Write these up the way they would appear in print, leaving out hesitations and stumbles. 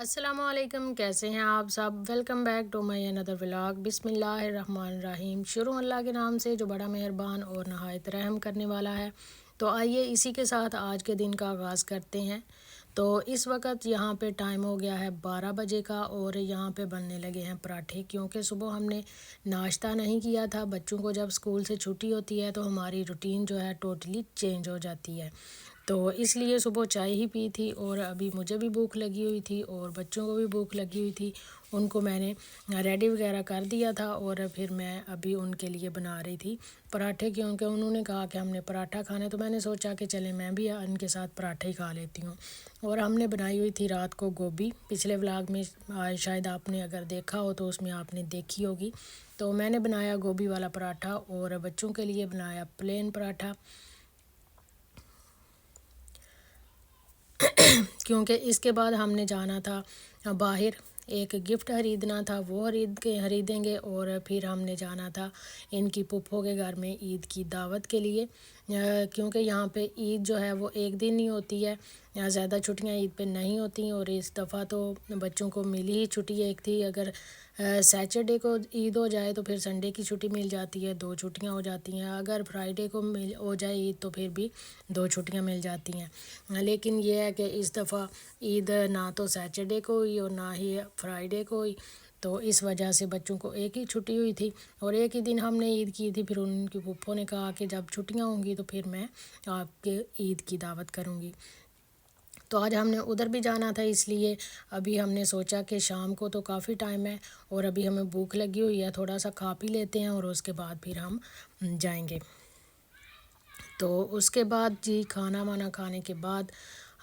السلام علیکم، کیسے ہیں آپ سب؟ ویلکم بیک ٹو مائی اندر ولاگ۔ بسم اللہ الرحمن الرحیم۔ شروع اللہ کے نام سے جو بڑا مہربان اور نہایت رحم کرنے والا ہے۔ تو آئیے اسی کے ساتھ آج کے دن کا آغاز کرتے ہیں۔ تو اس وقت یہاں پہ ٹائم ہو گیا ہے 12 بجے کا اور یہاں پہ بننے لگے ہیں پراٹھے، کیونکہ صبح ہم نے ناشتہ نہیں کیا تھا۔ بچوں کو جب اسکول سے چھٹی ہوتی ہے تو ہماری روٹین جو ہے ٹوٹلی چینج ہو جاتی ہے، تو اس لیے صبح چائے ہی پی تھی اور ابھی مجھے بھی بھوک لگی ہوئی تھی اور بچوں کو بھی بھوک لگی ہوئی تھی۔ ان کو میں نے ریڈی وغیرہ کر دیا تھا اور پھر میں ابھی ان کے لیے بنا رہی تھی پراٹھے، کیونکہ انہوں نے کہا کہ ہم نے پراٹھا کھانا ہے، تو میں نے سوچا کہ چلیں میں بھی ان کے ساتھ پراٹھے ہی کھا لیتی ہوں۔ اور ہم نے بنائی ہوئی تھی رات کو گوبھی، پچھلے ولاگ میں شاید آپ نے اگر دیکھا ہو تو اس میں آپ نے دیکھی ہوگی۔ تو میں نے بنایا گوبھی والا پراٹھا اور بچوں کے لیے بنایا پلین پراٹھا، کیونکہ اس کے بعد ہم نے جانا تھا باہر، ایک گفٹ خریدنا تھا، وہ خریدیں گے اور پھر ہم نے جانا تھا ان کی پھپھو کے گھر میں عید کی دعوت کے لیے، کیونکہ یہاں پہ عید جو ہے وہ ایک دن ہی ہوتی ہے، زیادہ چھٹیاں عید پہ نہیں ہوتی، اور اس دفعہ تو بچوں کو ملی ہی چھٹی ایک تھی۔ اگر سیچرڈے کو عید ہو جائے تو پھر سنڈے کی چھٹی مل جاتی ہے، 2 چھٹیاں ہو جاتی ہیں۔ اگر فرائیڈے کو ہو جائے عید تو پھر بھی 2 چھٹیاں مل جاتی ہیں، لیکن یہ ہے کہ اس دفعہ عید نہ تو سیچرڈے کو ہوئی اور نہ ہی فرائیڈے کو ہوئی، تو اس وجہ سے بچوں کو ایک ہی چھٹی ہوئی تھی اور ایک ہی دن ہم نے عید کی تھی۔ پھر ان کی پھپھو نے کہا کہ جب چھٹیاں ہوں گی تو پھر میں آپ کے عید کی دعوت کروں گی، تو آج ہم نے ادھر بھی جانا تھا، اس لیے ابھی ہم نے سوچا کہ شام کو تو کافی ٹائم ہے اور ابھی ہمیں بھوک لگی ہوئی ہے، تھوڑا سا کھا پی لیتے ہیں اور اس کے بعد پھر ہم جائیں گے۔ تو اس کے بعد کھانا وانا کھانے کے بعد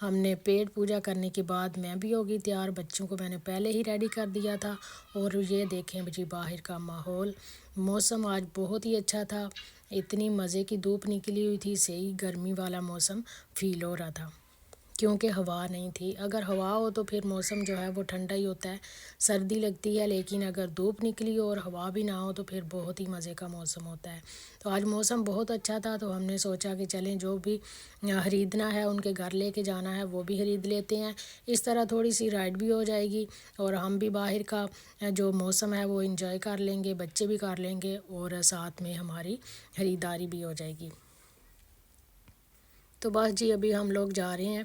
ہم نے پیٹ پوجا کرنے کے بعد میں بھی ہوگی تیار، بچوں کو میں نے پہلے ہی ریڈی کر دیا تھا۔ اور یہ دیکھیں باہر کا ماحول، موسم آج بہت ہی اچھا تھا، اتنی مزے کی دھوپ نکلی ہوئی تھی، صحیح گرمی والا موسم فیل ہو رہا تھا، کیونکہ ہوا نہیں تھی۔ اگر ہوا ہو تو پھر موسم جو ہے وہ ٹھنڈا ہی ہوتا ہے، سردی لگتی ہے، لیکن اگر دھوپ نکلی ہو اور ہوا بھی نہ ہو تو پھر بہت ہی مزے کا موسم ہوتا ہے۔ تو آج موسم بہت اچھا تھا، تو ہم نے سوچا کہ چلیں جو بھی خریدنا ہے ان کے گھر لے کے جانا ہے وہ بھی خرید لیتے ہیں، اس طرح تھوڑی سی رائڈ بھی ہو جائے گی اور ہم بھی باہر کا جو موسم ہے وہ انجوائے کر لیں گے، بچے بھی کر لیں گے اور ساتھ میں ہماری خریداری بھی ہو جائے گی۔ تو بس ابھی ہم لوگ جا رہے ہیں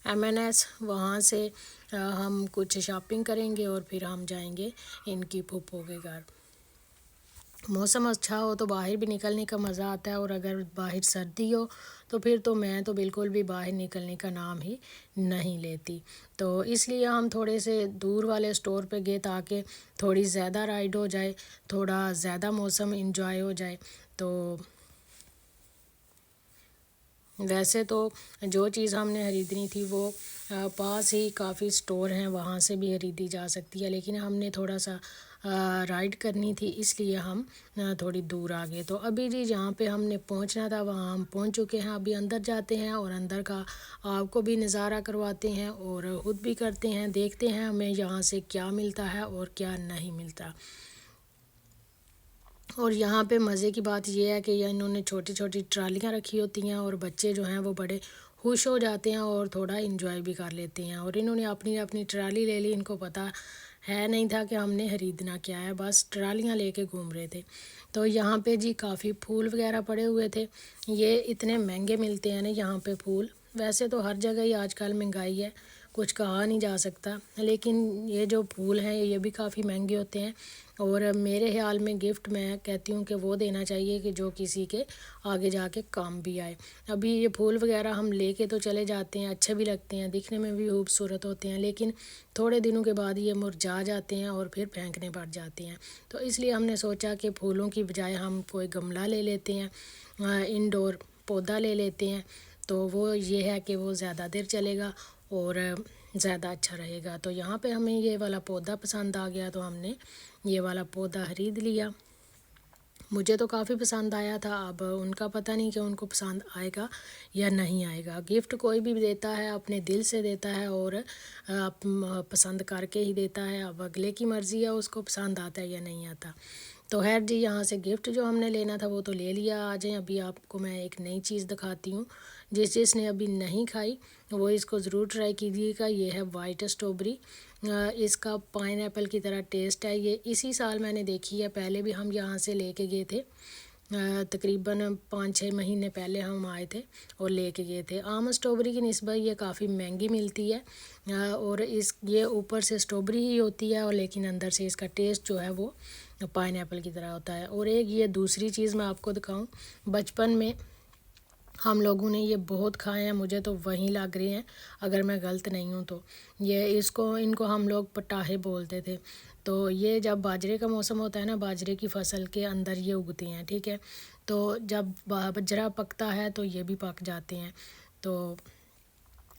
M&S، وہاں سے ہم کچھ شاپنگ کریں گے اور پھر ہم جائیں گے ان کی پھپھو کے گھر۔ موسم اچھا ہو تو باہر بھی نکلنے کا مزہ آتا ہے، اور اگر باہر سردی ہو تو پھر تو میں تو بالکل بھی باہر نکلنے کا نام ہی نہیں لیتی۔ تو اس لیے ہم تھوڑے سے دور والے اسٹور پہ گئے تاکہ تھوڑی زیادہ رائڈ ہو جائے، تھوڑا زیادہ موسم انجوائے ہو جائے۔ تو ویسے تو جو چیز ہم نے خریدنی تھی وہ پاس ہی کافی اسٹور ہیں، وہاں سے بھی خریدی جا سکتی ہے، لیکن ہم نے تھوڑا سا رائڈ کرنی تھی، اس لیے ہم تھوڑی دور آ گئے۔ تو ابھی جہاں پہ ہم نے پہنچنا تھا وہاں ہم پہنچ چکے ہیں، ابھی اندر جاتے ہیں اور اندر کا آپ کو بھی نظارہ کرواتے ہیں اور خود بھی کرتے ہیں، دیکھتے ہیں ہمیں یہاں سے کیا ملتا ہے اور کیا نہیں ملتا۔ اور یہاں پہ مزے کی بات یہ ہے کہ انہوں نے چھوٹی چھوٹی ٹرالیاں رکھی ہوتی ہیں اور بچے جو ہیں وہ بڑے خوش ہو جاتے ہیں اور تھوڑا انجوائے بھی کر لیتے ہیں، اور انہوں نے اپنی اپنی ٹرالی لے لی، ان کو پتہ ہے نہیں تھا کہ ہم نے خریدنا کیا ہے، بس ٹرالیاں لے کے گھوم رہے تھے۔ تو یہاں پہ کافی پھول وغیرہ پڑے ہوئے تھے، یہ اتنے مہنگے ملتے ہیں نا یہاں پہ پھول، ویسے تو ہر جگہ ہی آج کل مہنگائی ہے، کچھ کہا نہیں جا سکتا، لیکن یہ جو پھول ہیں یہ بھی کافی مہنگے ہوتے ہیں، اور میرے خیال میں گفٹ میں کہتی ہوں کہ وہ دینا چاہیے کہ جو کسی کے آگے جا کے کام بھی آئے۔ ابھی یہ پھول وغیرہ ہم لے کے تو چلے جاتے ہیں، اچھے بھی لگتے ہیں، دکھنے میں بھی خوبصورت ہوتے ہیں، لیکن تھوڑے دنوں کے بعد یہ مرجھا جاتے ہیں اور پھر پھینکنے پڑ جاتے ہیں۔ تو اس لیے ہم نے سوچا کہ پھولوں کی بجائے ہم کوئی گملہ لے لیتے ہیں، انڈور پودا لے لیتے ہیں، تو وہ یہ ہے کہ وہ زیادہ دیر چلے گا اور زیادہ اچھا رہے گا۔ تو یہاں پہ ہمیں یہ والا پودا پسند آ گیا تو ہم نے یہ والا پودا خرید لیا، مجھے تو کافی پسند آیا تھا، اب ان کا پتہ نہیں کہ ان کو پسند آئے گا یا نہیں آئے گا۔ گفٹ کوئی بھی دیتا ہے اپنے دل سے دیتا ہے اور پسند کر کے ہی دیتا ہے، اب اگلے کی مرضی ہے اس کو پسند آتا ہے یا نہیں آتا۔ تو خیر یہاں سے گفٹ جو ہم نے لینا تھا وہ تو لے لیا۔ آ جائیں ابھی آپ کو میں ایک نئی چیز دکھاتی ہوں، جس نے ابھی نہیں کھائی وہ اس کو ضرور ٹرائی کیجیے گا۔ یہ ہے وائٹ اسٹرابری، اس کا پائن ایپل کی طرح ٹیسٹ ہے۔ یہ اسی سال میں نے دیکھی ہے، پہلے بھی ہم یہاں سے لے کے گئے تھے، تقریباً 5-6 مہینے پہلے ہم آئے تھے اور لے کے گئے تھے۔ عام اسٹرابری کی نسبت یہ کافی مہنگی ملتی ہے، اور یہ اوپر سے اسٹرابری ہی ہوتی ہے، اور لیکن اندر سے اس کا ٹیسٹ جو ہے وہ پائن ایپل کی طرح ہوتا ہے۔ اور ایک یہ دوسری چیز میں آپ کو دکھاؤں، بچپن میں ہم لوگوں نے یہ بہت کھائے ہیں، مجھے تو وہیں لگ رہے ہیں اگر میں غلط نہیں ہوں تو۔ یہ ان کو ہم لوگ پٹاہے بولتے تھے۔ تو یہ جب باجرے کا موسم ہوتا ہے نا، باجرے کی فصل کے اندر یہ اگتے ہیں، ٹھیک ہے۔ تو جب باجرہ پکتا ہے تو یہ بھی پک جاتے ہیں، تو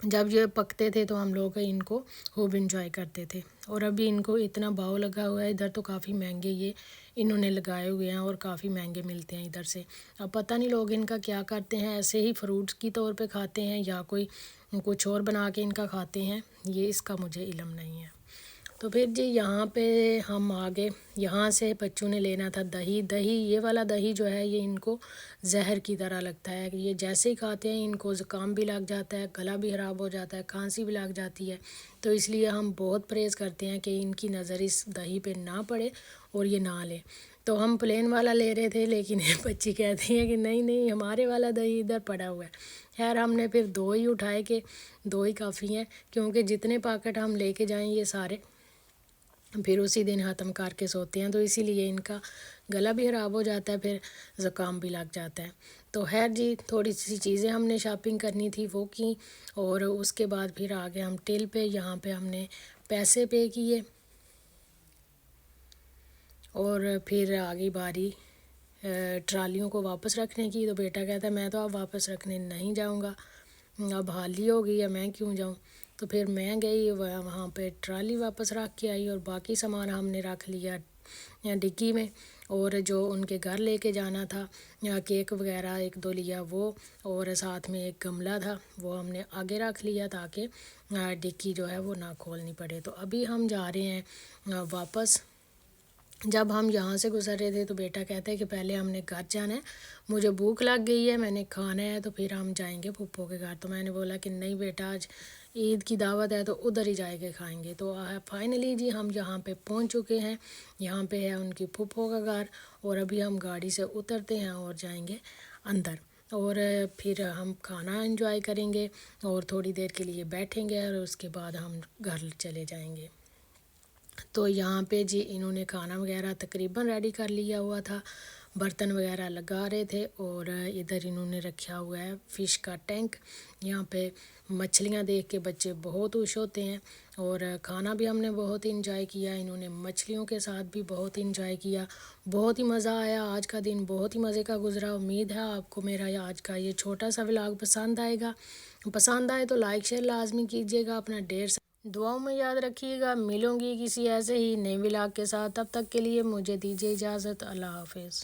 جب یہ پکتے تھے تو ہم لوگ ان کو خوب انجوائے کرتے تھے۔ اور ابھی ان کو اتنا بھاؤ لگا ہوا ہے، ادھر تو کافی مہنگے یہ انہوں نے لگائے ہوئے ہیں اور کافی مہنگے ملتے ہیں ادھر سے۔ اب پتہ نہیں لوگ ان کا کیا کرتے ہیں، ایسے ہی فروٹس کی طور پہ کھاتے ہیں یا کوئی کچھ اور بنا کے ان کا کھاتے ہیں، یہ اس کا مجھے علم نہیں ہے۔ تو پھر جی یہاں پہ ہم آگے، یہاں سے بچوں نے لینا تھا دہی۔ یہ والا دہی جو ہے یہ ان کو زہر کی طرح لگتا ہے، یہ جیسے ہی کھاتے ہیں ان کو زکام بھی لگ جاتا ہے، گلا بھی خراب ہو جاتا ہے، کھانسی بھی لگ جاتی ہے۔ تو اس لیے ہم بہت پرہیز کرتے ہیں کہ ان کی نظر اس دہی پہ نہ پڑے اور یہ نہ لیں۔ تو ہم پلین والا لے رہے تھے، لیکن بچی کہتی ہے کہ نہیں ہمارے والا دہی ادھر پڑا ہوا ہے۔ خیر ہم نے پھر 2 ہی اٹھائے کہ 2 ہی کافی ہیں، کیونکہ جتنے پیکٹ ہم لے کے جائیں یہ سارے پھر اسی دن ختم کر کے سوتے ہیں، تو اسی لیے ان کا گلا بھی خراب ہو جاتا ہے، پھر زکام بھی لگ جاتا ہے۔ تو خیر جی تھوڑی سی چیزیں ہم نے شاپنگ کرنی تھی وہ کی، اور اس کے بعد پھر آگے ہم ٹل پہ، یہاں پہ ہم نے پیسے پے کیے، اور پھر آگے باری ٹرالیوں کو واپس رکھنے کی۔ تو بیٹا کہتا ہے میں تو اب واپس رکھنے نہیں جاؤں گا، اب حالی ہو گئی ہے، میں کیوں جاؤں۔ تو پھر میں گئی وہاں پہ ٹرالی واپس رکھ کے آئی، اور باقی سامان ہم نے رکھ لیا ڈگی میں، اور جو ان کے گھر لے کے جانا تھا کیک وغیرہ 1-2 لیا وہ، اور ساتھ میں ایک گملہ تھا وہ ہم نے آگے رکھ لیا تاکہ ڈگی جو ہے وہ نہ کھولنی پڑے۔ تو ابھی ہم جا رہے ہیں واپس۔ جب ہم یہاں سے گزر رہے تھے تو بیٹا کہتا ہے کہ پہلے ہم نے گھر جانا ہے، مجھے بھوک لگ گئی ہے، میں نے کھانا ہے، تو پھر ہم جائیں گے پھپھو کے گھر۔ تو میں نے بولا کہ نہیں بیٹا آج عید کی دعوت ہے تو ادھر ہی جائے کے کھائیں گے۔ تو فائنلی جی ہم یہاں پہ پہنچ چکے ہیں، یہاں پہ ہے ان کی پھپھو کا گھر، اور ابھی ہم گاڑی سے اترتے ہیں اور جائیں گے اندر، اور پھر ہم کھانا انجوائے کریں گے اور تھوڑی دیر کے لیے بیٹھیں گے، اور اس کے بعد ہم گھر چلے جائیں گے۔ تو یہاں پہ جی انہوں نے کھانا وغیرہ تقریباً ریڈی کر لیا ہوا تھا، برتن وغیرہ لگا رہے تھے، اور ادھر انہوں نے رکھا ہوا ہے فش کا ٹینک۔ یہاں پہ مچھلیاں دیکھ کے بچے بہت خوش ہوتے ہیں، اور کھانا بھی ہم نے بہت انجوائے کیا، انہوں نے مچھلیوں کے ساتھ بھی بہت انجوائے کیا، بہت ہی مزہ آیا۔ آج کا دن بہت ہی مزے کا گزرا۔ امید ہے آپ کو میرا آج کا یہ چھوٹا سا ولاگ پسند آئے گا، پسند آئے تو لائک شیئر لازمی کیجیے گا، اپنا ڈھیر سا دعاؤں میں یاد رکھیے گا۔ ملوں گی کسی ایسے ہی نئے ولاگ کے ساتھ، تب تک کے لیے مجھے دیجیے اجازت، اللہ حافظ۔